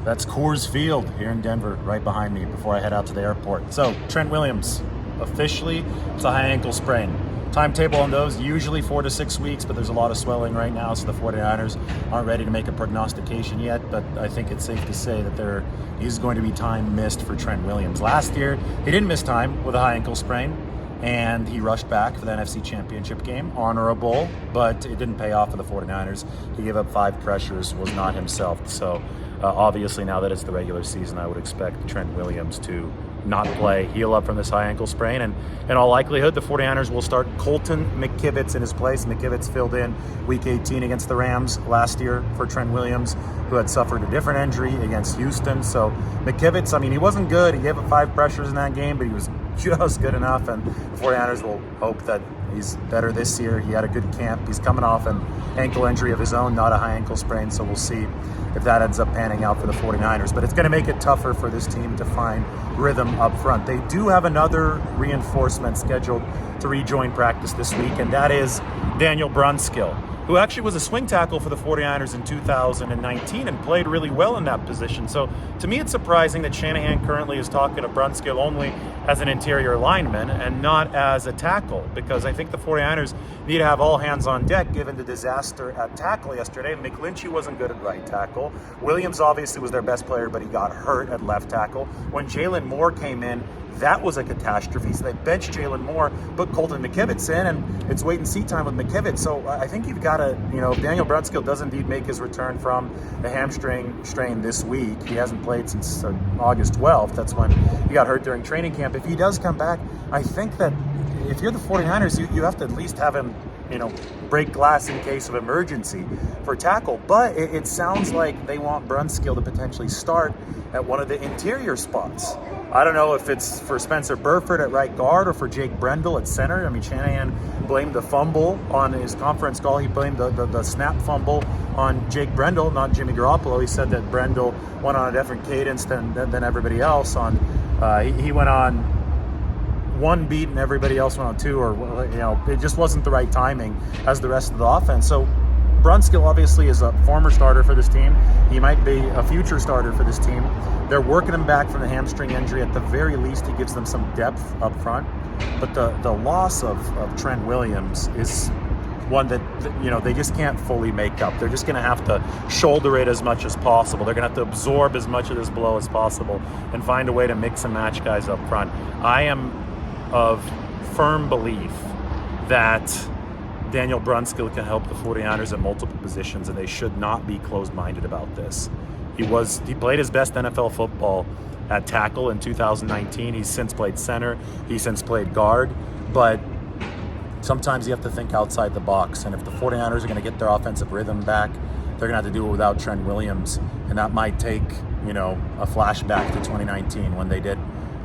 That's Coors Field here in Denver, right behind me before I head out to the airport. So, Trent Williams, officially, it's a high ankle sprain. Timetable on those, usually 4 to 6 weeks, but there's a lot of swelling right now, so the 49ers aren't ready to make a prognostication yet, but I think it's safe to say that there is going to be time missed for Trent Williams. Last year, he didn't miss time with a high ankle sprain, and he rushed back for the NFC Championship game. Honorable, but it didn't pay off for the 49ers. He gave up 5 pressures, was not himself. So obviously now that it's the regular season, I would expect Trent Williams to not play, heal up from this high ankle sprain, and in all likelihood, the 49ers will start Colton McKivitz in his place. McKivitz filled in Week 18 against the Rams last year for Trent Williams, who had suffered a different injury against Houston. So McKivitz, I mean, he wasn't good. He gave up 5 pressures in that game, but he was just good enough, and the 49ers will hope that he's better this year. He had a good camp. He's coming off an ankle injury of his own, not a high ankle sprain, so we'll see if that ends up panning out for the 49ers. But it's going to make it tougher for this team to find rhythm up front. They do have another reinforcement scheduled to rejoin practice this week, and that is Daniel Brunskill, who actually was a swing tackle for the 49ers in 2019 and played really well in that position. So to me, it's surprising that Shanahan currently is talking to Brunskill only as an interior lineman and not as a tackle, because I think the 49ers need to have all hands on deck given the disaster at tackle yesterday. McGlinchey wasn't good at right tackle. Williams obviously was their best player, but he got hurt at left tackle. When Jalen Moore came in, that was a catastrophe. So they benched Jalen Moore, put Colton McKivitz in, and it's wait and see time with McKivitz. So I think you've got to, if Daniel Brunskill does indeed make his return from the hamstring strain this week, he hasn't played since August 12th. That's when he got hurt during training camp. If he does come back, I think that if you're the 49ers, you have to at least have him, break glass in case of emergency for tackle. But it sounds like they want Brunskill to potentially start at one of the interior spots. I don't know if it's for Spencer Burford at right guard or for Jake Brendel at center. I mean, Shanahan blamed the fumble on his conference call. He blamed the snap fumble on Jake Brendel, not Jimmy Garoppolo. He said that Brendel went on a different cadence than everybody else. He went on one beat and everybody else went on 2, or it just wasn't the right timing as the rest of the offense. So Brunskill obviously is a former starter for this team. He might be a future starter for this team. They're working him back from the hamstring injury. At the very least, he gives them some depth up front. But the loss of Trent Williams is one that they just can't fully make up. They're just going to have to shoulder it as much as possible. They're going to have to absorb as much of this blow as possible and find a way to mix and match guys up front. I am of firm belief that Daniel Brunskill can help the 49ers at multiple positions, and they should not be closed-minded about this. He played his best NFL football at tackle in 2019. He's since played center. He's since played guard. But sometimes you have to think outside the box. And if the 49ers are going to get their offensive rhythm back, they're going to have to do it without Trent Williams. And that might take, a flashback to 2019 when they did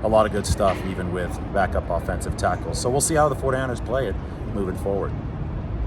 a lot of good stuff, even with backup offensive tackles. So we'll see how the 49ers play it moving forward.